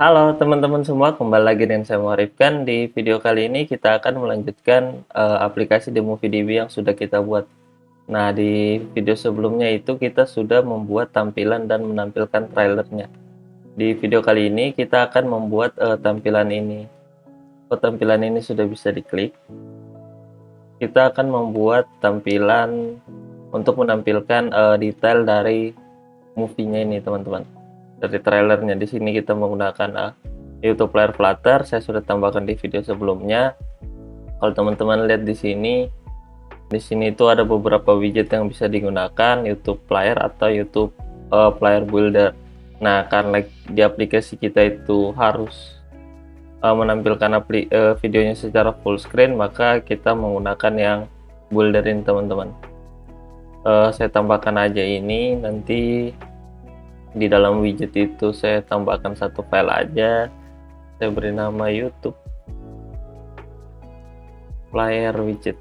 Halo teman-teman semua, kembali lagi dengan saya Muharifkan. Di video kali ini kita akan melanjutkan aplikasi The Movie DB yang sudah kita buat. Nah, di video sebelumnya itu kita sudah membuat tampilan dan menampilkan trailernya. Di video kali ini kita akan membuat tampilan ini. Tampilan ini sudah bisa diklik. Kita akan membuat tampilan untuk menampilkan detail dari movie-nya ini, teman-teman. Dari trailernya di sini kita menggunakan YouTube Player Flutter. Saya sudah tambahkan di video sebelumnya. Kalau teman-teman lihat di sini itu ada beberapa widget yang bisa digunakan, YouTube Player atau YouTube Player Builder. Nah, karena di aplikasi kita itu harus menampilkan videonya secara full screen, maka kita menggunakan yang builder ini, teman-teman. Saya tambahkan aja ini, nanti di dalam widget itu saya tambahkan satu file aja. Saya beri nama YouTube Player Widget.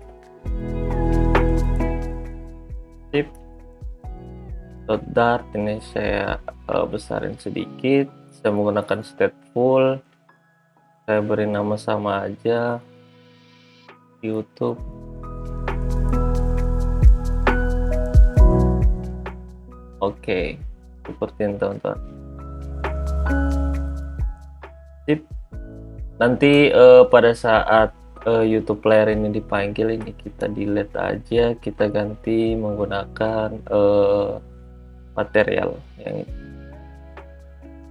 Sip. Dart ini saya besarin sedikit. Saya menggunakan stateful. Saya beri nama sama aja, YouTube. Oke, seperti ini, teman-teman. Sip. Nanti pada saat YouTube player ini dipanggil, ini kita delete aja, kita ganti menggunakan material yang ini.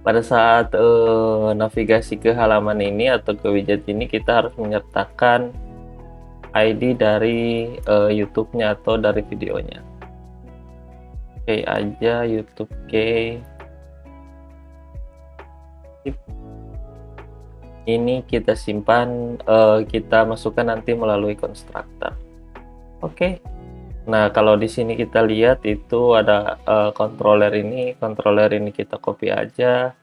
Pada saat navigasi ke halaman ini atau ke widget ini, kita harus menyertakan ID dari YouTube-nya atau dari videonya. Oke aja, YouTube key. Ini kita simpan, kita masukkan nanti melalui constructor. Oke. Nah, kalau di sini kita lihat itu ada controller ini kita copy aja.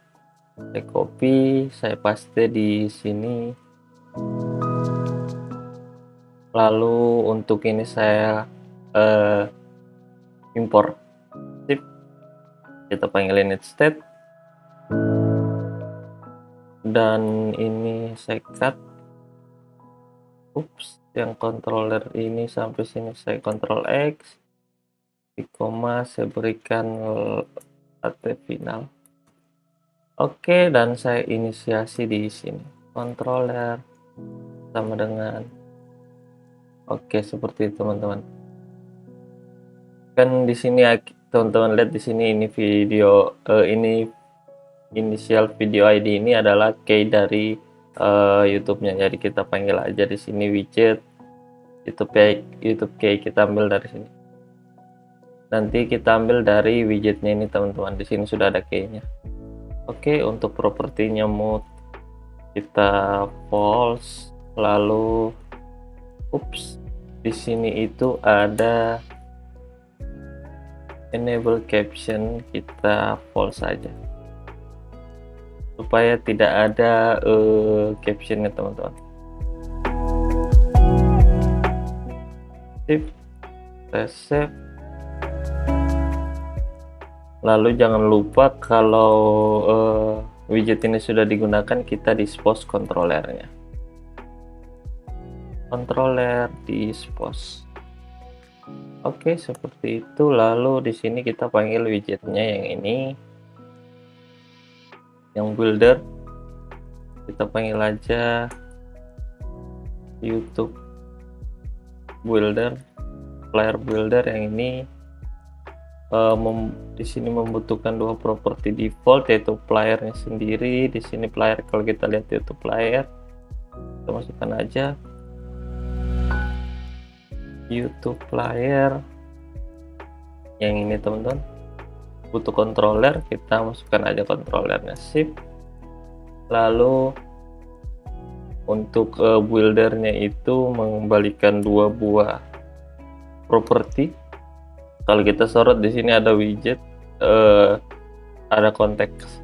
Saya copy, saya paste di sini. Lalu untuk ini saya import. Sip. Kita panggil init state. Dan ini saya cut. Yang controller ini sampai sini saya Ctrl X, di koma saya berikan AT final. Oke, dan saya inisiasi di sini controller sama dengan oke, seperti itu, teman-teman. Kan di sini teman-teman lihat di sini ini video ini inisial video ID ini adalah key dari YouTube-nya. Jadi kita panggil aja di sini widget YouTube key, kita ambil dari sini. Nanti kita ambil dari widgetnya ini, teman-teman. Di sini sudah ada key-nya. Oke, untuk propertinya mode kita false, lalu di sini itu ada enable caption, kita false saja supaya tidak ada captionnya, teman-teman. Save. Lalu jangan lupa kalau widget ini sudah digunakan, kita dispose controllernya. Controller dispose. Oke, seperti itu. Lalu di sini kita panggil widgetnya yang ini, yang builder. Kita panggil aja YouTube Builder, Player Builder. Yang ini di sini membutuhkan dua properti default, yaitu playernya sendiri. Di sini player, kalau kita lihat YouTube player, kita masukkan aja YouTube player yang ini, teman-teman. Butuh controller, kita masukkan aja controllernya. Sip. Lalu untuk buildernya itu mengembalikan dua buah properti. Kalau kita sorot di sini ada widget, ada konteks.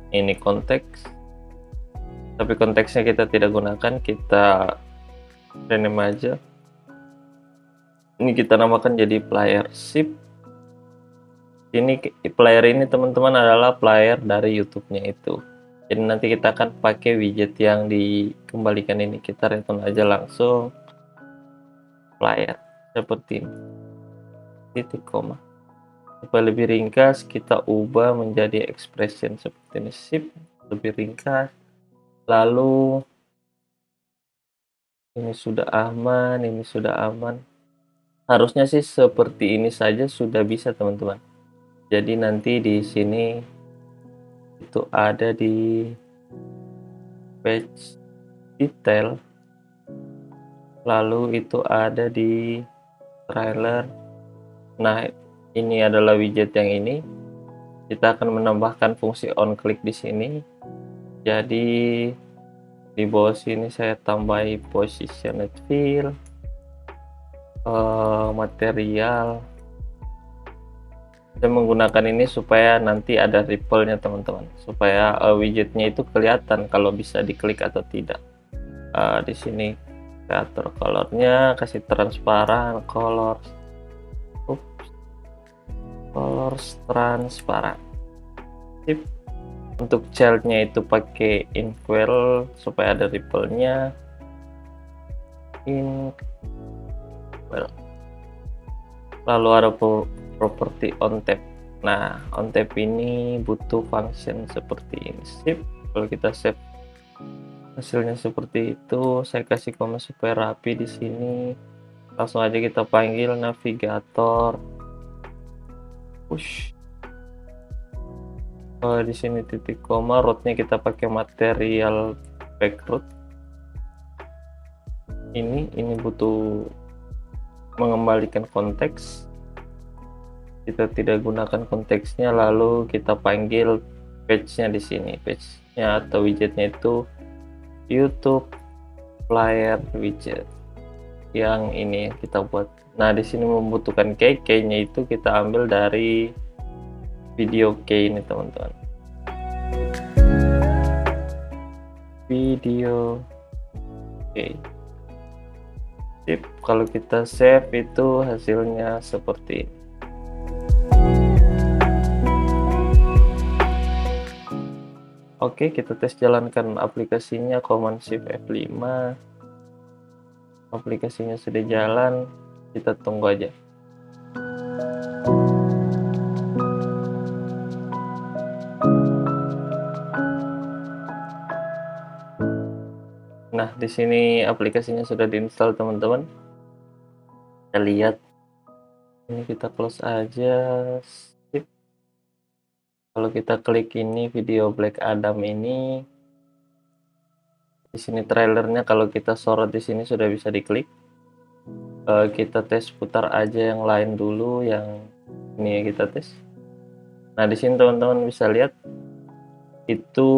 Ini konteks, tapi konteksnya kita tidak gunakan, kita rename aja. Ini kita namakan jadi player. Sip. Ini player ini, teman-teman, adalah player dari YouTube-nya itu. Jadi nanti kita akan pakai widget yang dikembalikan ini. Kita return aja langsung flyer seperti ini, titik koma. Supaya lebih ringkas, kita ubah menjadi expression seperti ini, sip, lebih ringkas. Lalu ini sudah aman, ini sudah aman. Harusnya sih seperti ini saja sudah bisa, teman-teman. Jadi nanti di sini itu ada di page detail, lalu itu ada di trailer. Nah, ini adalah widget yang ini. Kita akan menambahkan fungsi on click di sini. Jadi di bawah sini saya tambahi positioned fill, material. Saya menggunakan ini supaya nanti ada ripple-nya, teman-teman, supaya widgetnya itu kelihatan kalau bisa diklik atau tidak. Di sini atur colornya, kasih transparan, colors transparan. Sip. Untuk childnya itu pakai inkwell supaya ada ripple-nya. Inkwell. Lalu ada property on tap. Nah, on tap ini butuh function seperti ini. Sip. Kalau kita save hasilnya seperti itu, saya kasih koma supaya rapi di sini. Langsung aja kita panggil navigator. Push. Di sini titik koma, rootnya kita pakai material backroot. Ini butuh mengembalikan konteks. Kita tidak gunakan konteksnya, lalu kita panggil page-nya di sini. Page-nya atau widgetnya itu YouTube flyer widget. Yang ini kita buat. Nah, di sini membutuhkan key-nya itu kita ambil dari video key ini, teman-teman. Video key. Sip. Kalau kita save itu hasilnya seperti ini. Oke, kita tes jalankan aplikasinya, Command Shift F5. Aplikasinya sudah jalan, kita tunggu aja. Nah, di sini aplikasinya sudah diinstal, teman-teman. Kita lihat. Ini kita close aja. Sip. Kalau kita klik ini video Black Adam ini, di sini trailernya kalau kita sorot di sini sudah bisa diklik. Kita tes putar aja yang lain dulu, yang ini ya kita tes. Nah, di sini teman-teman bisa lihat itu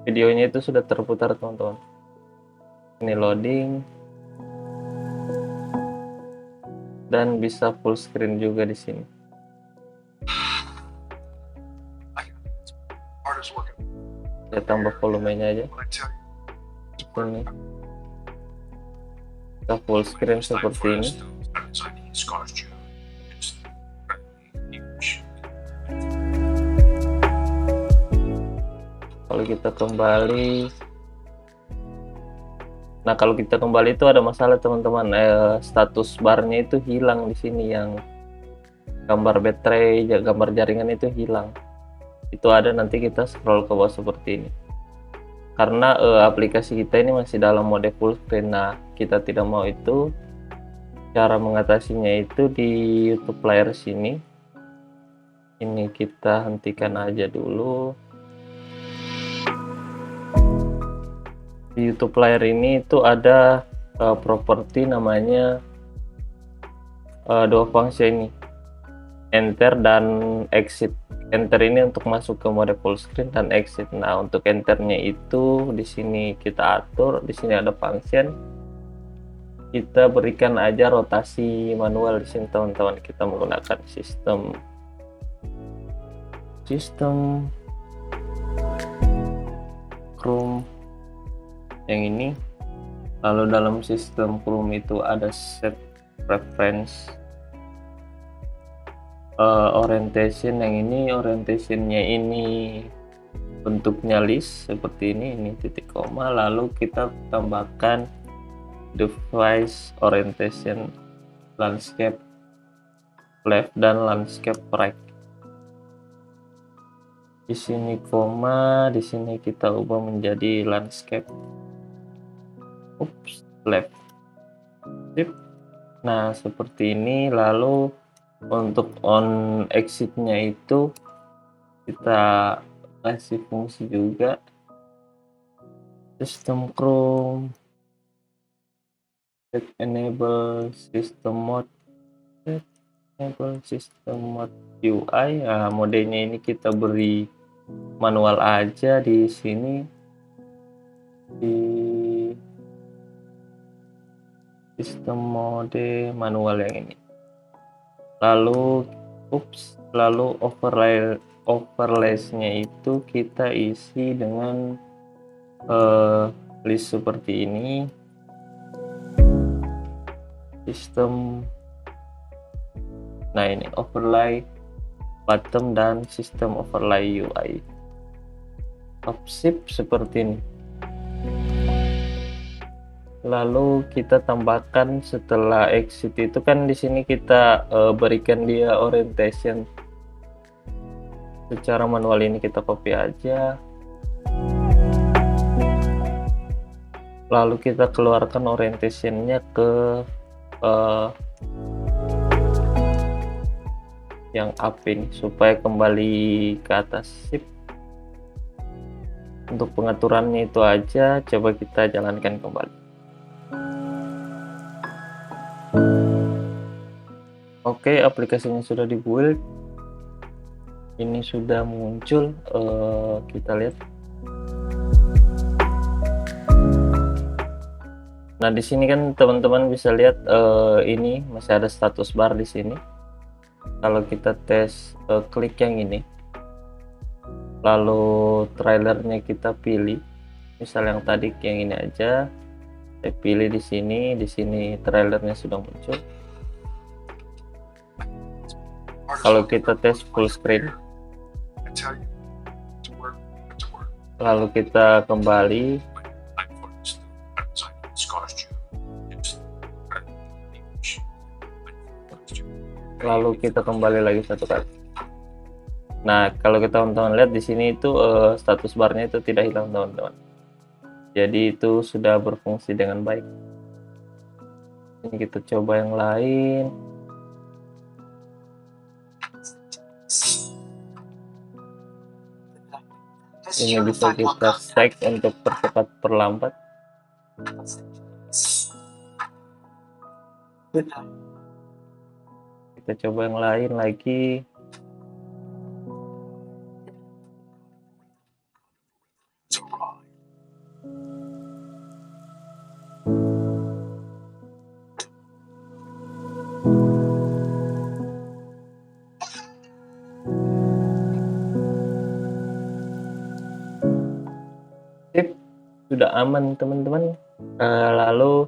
videonya itu sudah terputar, teman-teman. Ini loading dan bisa full screen juga di sini. Saya tambah volumenya aja. Ini kita full screen seperti ini. Kalau kita kembali, nah kalau kita kembali itu ada masalah, teman-teman. Status barnya itu hilang di sini, yang gambar baterai, gambar jaringan itu hilang. Itu ada, nanti kita scroll ke bawah seperti ini. Karena aplikasi kita ini masih dalam mode full screen. Nah, kita tidak mau itu. Cara mengatasinya itu di YouTube player sini. Ini kita hentikan aja dulu. Di YouTube player ini itu ada properti namanya dua fungsi ini, enter dan exit. Enter ini untuk masuk ke mode full screen, dan exit. Nah, untuk enternya itu di sini kita atur. Di sini ada function. Kita berikan aja rotasi manual di sini, teman-teman. Kita menggunakan sistem Chrome yang ini. Lalu dalam sistem Chrome itu ada set preference orientation yang ini, orientationnya ini bentuknya list seperti ini titik koma, lalu kita tambahkan device orientation landscape left dan landscape right. Di sini koma, di sini kita ubah menjadi landscape left. Sip. Nah, seperti ini. Lalu untuk on exit-nya itu kita kasih fungsi juga system Chrome set enable system mode UI. Nah, modenya ini kita beri manual aja di sini, di sistem mode manual yang ini. Lalu overlays-nya itu kita isi dengan list seperti ini, sistem. Nah, ini overlay bottom dan sistem overlay UI. Sip, seperti ini. Lalu kita tambahkan setelah exit itu kan di sini kita berikan dia orientation secara manual, ini kita copy aja. Lalu kita keluarkan orientationnya ke yang up ini supaya kembali ke atas. Sip. Untuk pengaturannya itu aja, coba kita jalankan kembali. Oke, aplikasinya sudah dibuild. Ini sudah muncul, kita lihat. Nah, di sini kan teman-teman bisa lihat ini masih ada status bar di sini. Kalau kita tes klik yang ini, lalu trailernya kita pilih, misal yang tadi yang ini aja, saya pilih di sini trailernya sudah muncul. Kalau kita tes full screen, lalu kita kembali, lalu kita kembali lagi satu kali. Nah, kalau kita teman-teman lihat di sini itu status barnya itu tidak hilang teman-teman. Jadi itu sudah berfungsi dengan baik. Ini kita coba yang lain. Ini bisa kita set untuk percepat perlambat. Kita coba yang lain lagi. Sip, sudah aman teman-teman. Lalu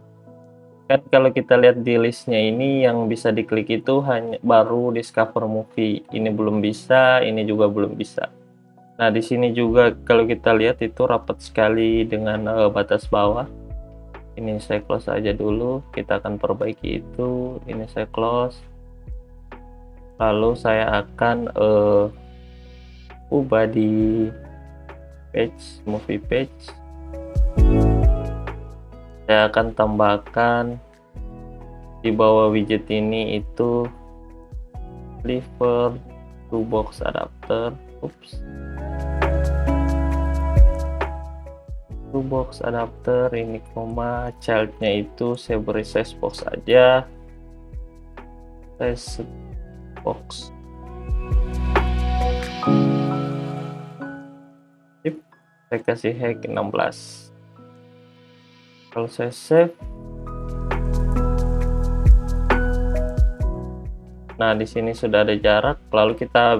kan kalau kita lihat di listnya ini yang bisa diklik itu hanya baru discover movie. Ini belum bisa, ini juga belum bisa. Nah, di sini juga kalau kita lihat itu rapat sekali dengan batas bawah. Ini saya close aja dulu, kita akan perbaiki itu. Ini saya close. Lalu saya akan ubah di page, movie page. Saya akan tambahkan di bawah widget ini itu lever to box adapter. To box adapter ini koma, childnya itu saya beri size box aja, size box. Saya kasih height 16. Kalau saya save, nah di sini sudah ada jarak. Lalu kita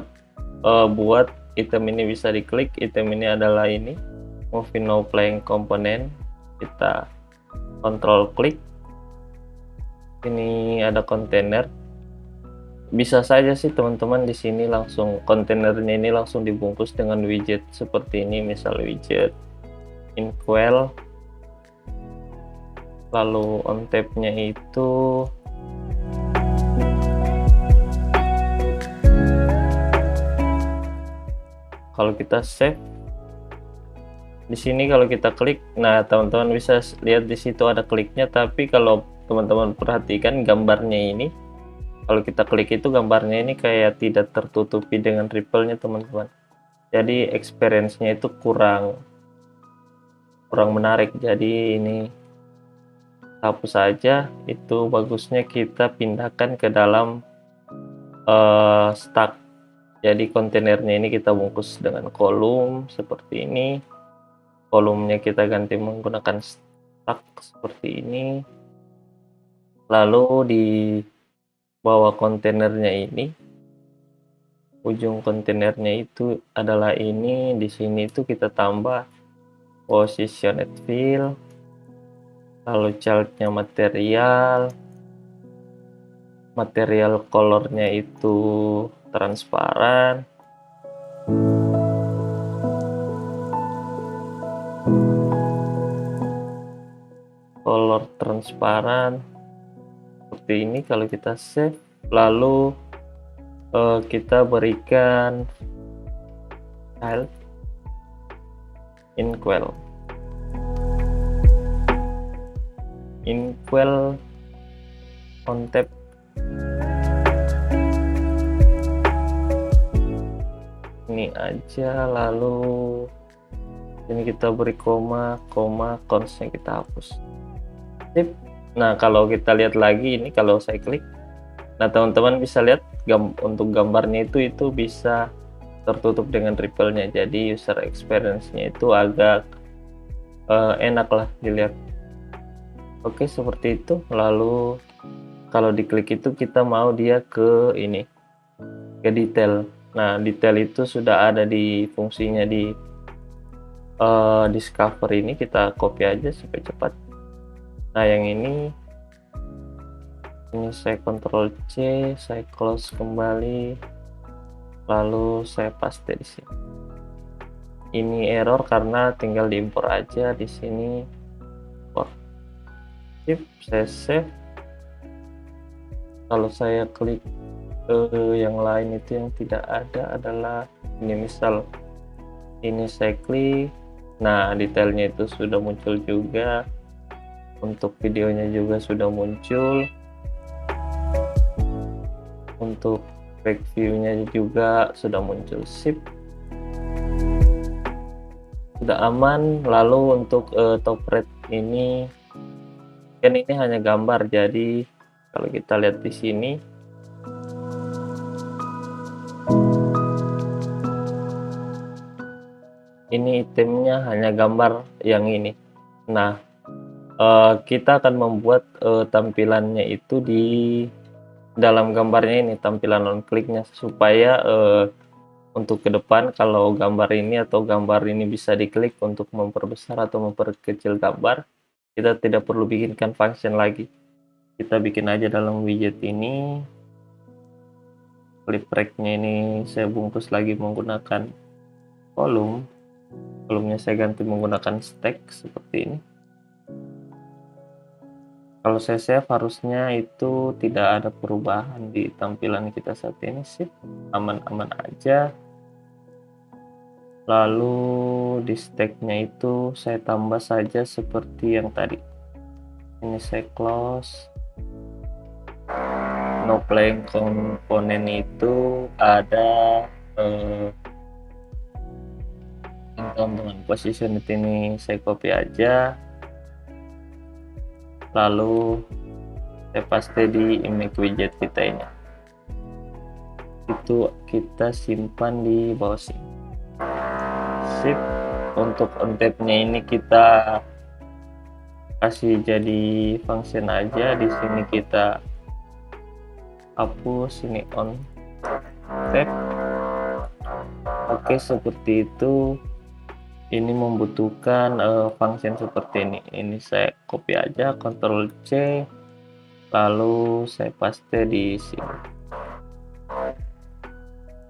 buat item ini bisa diklik. Item ini adalah ini movie no playing component. Kita kontrol klik. Ini ada kontainer. bisa saja sih teman-teman di sini langsung kontainernya ini langsung dibungkus dengan widget seperti ini, misal widget Inkwell, lalu on tab-nya itu kalau kita save di sini, kalau kita klik, nah teman-teman bisa lihat di situ ada kliknya, tapi kalau teman-teman perhatikan gambarnya ini, kalau kita klik itu gambarnya ini kayak tidak tertutupi dengan ripple-nya teman-teman. Jadi experience-nya itu kurang menarik. Jadi ini hapus saja. Itu bagusnya kita pindahkan ke dalam stack. Jadi kontainernya ini kita bungkus dengan kolom seperti ini. Kolomnya kita ganti menggunakan stack seperti ini. Lalu di bawah kontainernya ini, ujung kontainernya itu adalah ini. Di sini itu kita tambah positioned fill, lalu childnya material colornya itu transparan, color transparan seperti ini. Kalau kita save, lalu kita berikan child Inkwell on tab. Ini aja, lalu ini kita beri koma, consnya kita hapus. Sip. Nah kalau kita lihat lagi ini, kalau saya klik, nah teman-teman bisa lihat untuk gambarnya itu bisa tertutup dengan ripple-nya, jadi user experience-nya itu agak enak lah dilihat. Oke, seperti itu. Lalu kalau diklik itu kita mau dia ke ini, ke detail. Nah detail itu sudah ada di fungsinya di discover ini, kita copy aja supaya cepat. Nah yang ini saya Ctrl C, saya close kembali, lalu saya paste di sini. Ini error karena tinggal diimpor aja di sini. Sip, saya save. Kalau saya klik yang lain itu yang tidak ada adalah ini, misal ini saya klik, nah detailnya itu sudah muncul juga, untuk videonya juga sudah muncul, untuk back view-nya juga sudah muncul. Sip, sudah aman. Lalu untuk top rate ini kan ini hanya gambar, jadi kalau kita lihat di sini ini itemnya hanya gambar yang ini. Nah kita akan membuat tampilannya itu di dalam gambarnya ini, tampilan on clicknya, supaya untuk ke depan kalau gambar ini atau gambar ini bisa diklik untuk memperbesar atau memperkecil gambar, kita tidak perlu bikinkan function lagi, kita bikin aja dalam widget ini. Clip ragnya ini saya bungkus lagi menggunakan kolomnya saya ganti menggunakan stack seperti ini. Kalau saya save harusnya itu tidak ada perubahan di tampilan kita saat ini. Sip, aman-aman aja. Lalu di stacknya itu saya tambah saja seperti yang tadi. Ini saya close. No playing komponen itu ada dengan position ini saya copy aja, lalu saya paste di image widget kita ini, itu kita simpan di bawah sini. Sip, untuk on tab-nya ini kita kasih jadi function aja. Di sini kita hapus ini on tab. Oke, seperti itu. Ini membutuhkan function seperti ini. Ini saya copy aja, Ctrl C, lalu saya paste di sini.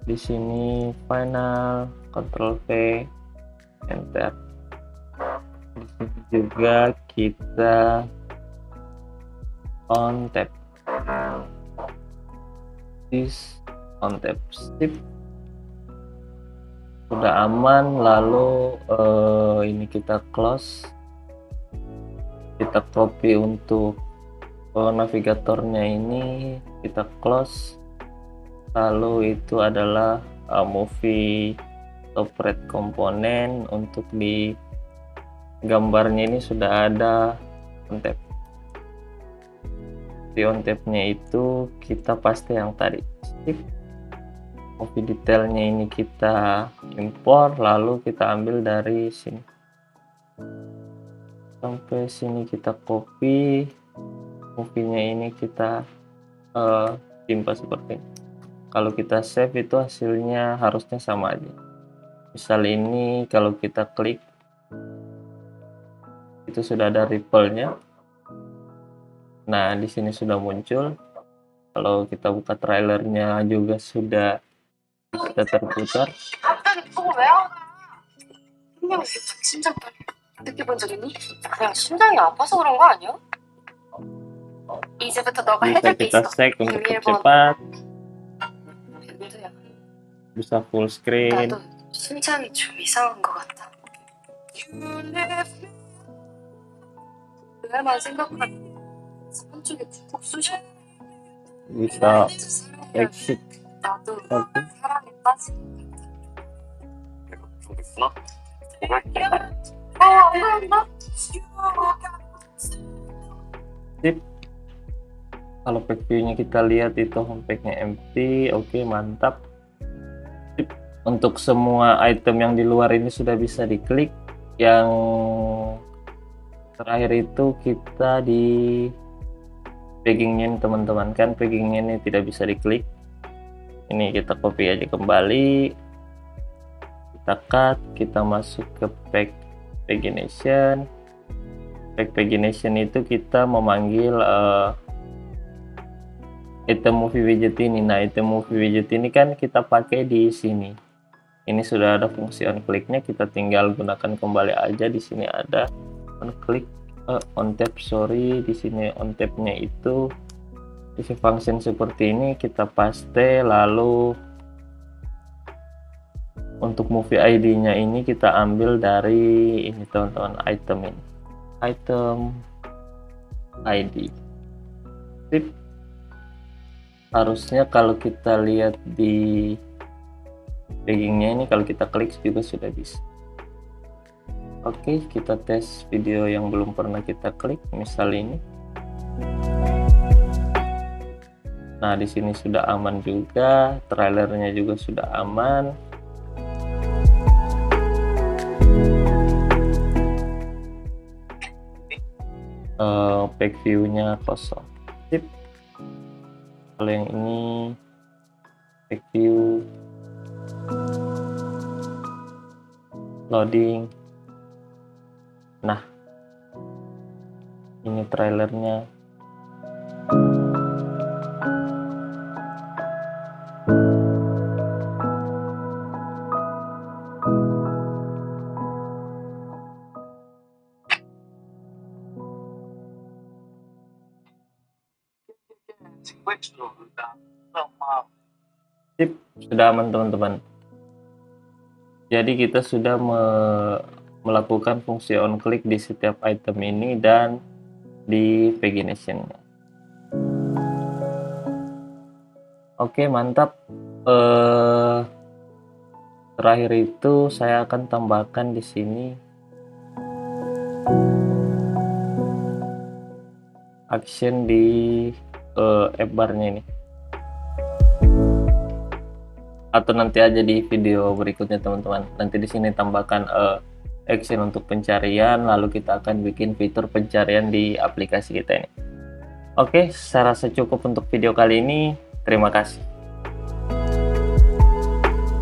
Di sini final, Ctrl V, enter. Di sini juga kita on tab, this on tab, sip. Sudah aman. Lalu ini kita close, kita copy untuk navigatornya ini, kita close. Lalu itu adalah movie operate komponen. Untuk di gambarnya ini sudah ada on tab. Di on tab-nya itu kita paste yang tadi, sip. Movie detailnya ini kita import, lalu kita ambil dari sini sampai sini, kita copy. Movie-nya ini kita simpan seperti ini. Kalau kita save itu hasilnya harusnya sama aja. Misal ini kalau kita klik itu sudah ada ripple-nya. Nah, di sini sudah muncul. Kalau kita buka trailernya juga sudah terputar. 심장 느껴본 적 있니? 그냥 심장이 아파서 그런 거 아니야? 이제부터 너가 Bisa 해줄 게 kita 있어. check untuk cepat, 백문도야. bisa full screen. 나도 심장이 좀 이상한 것 같아. 그날만 생각하면 한쪽에 푹 쑤셔. Bisa exit. 나도 Oke. 사랑에 빠진. 내가 모르겠구나. Sip. Kalau page view-nya kita lihat itu homepage-nya empty. Oke, mantap. Sip. Untuk semua item yang di luar ini sudah bisa diklik. Yang terakhir itu kita di packingnya, teman-teman, kan packingnya ini tidak bisa diklik. Ini kita copy aja kembali, kita cut, kita masuk ke pagination. Pagination itu kita memanggil item movie widget ini. Nah, item movie widget ini kan kita pakai di sini. Ini sudah ada fungsi on click-nya, kita tinggal gunakan kembali aja. Di sini ada on click, on tab, sorry, di sini on tab-nya itu isi function seperti ini, kita paste. Lalu untuk movie ID-nya ini kita ambil dari ini, teman-teman, item ini, item ID. Sip. Harusnya kalau kita lihat di packingnya ini, kalau kita klik juga sudah bisa. Oke, kita tes video yang belum pernah kita klik, misal ini. Nah, di sini sudah aman juga, trailernya juga sudah aman. Back view-nya kosong. Sip. Kalau yang ini back view, loading. Nah, ini trailernya. Sip, sudah aman, teman-teman. Jadi kita sudah melakukan fungsi on click di setiap item ini dan di pagination-nya. Oke, mantap. Terakhir itu saya akan tambahkan di sini action di app bar-nya ini, atau nanti aja di video berikutnya, teman-teman. Nanti di sini tambahkan action untuk pencarian, lalu kita akan bikin fitur pencarian di aplikasi kita ini. Oke, saya rasa cukup untuk video kali ini. Terima kasih.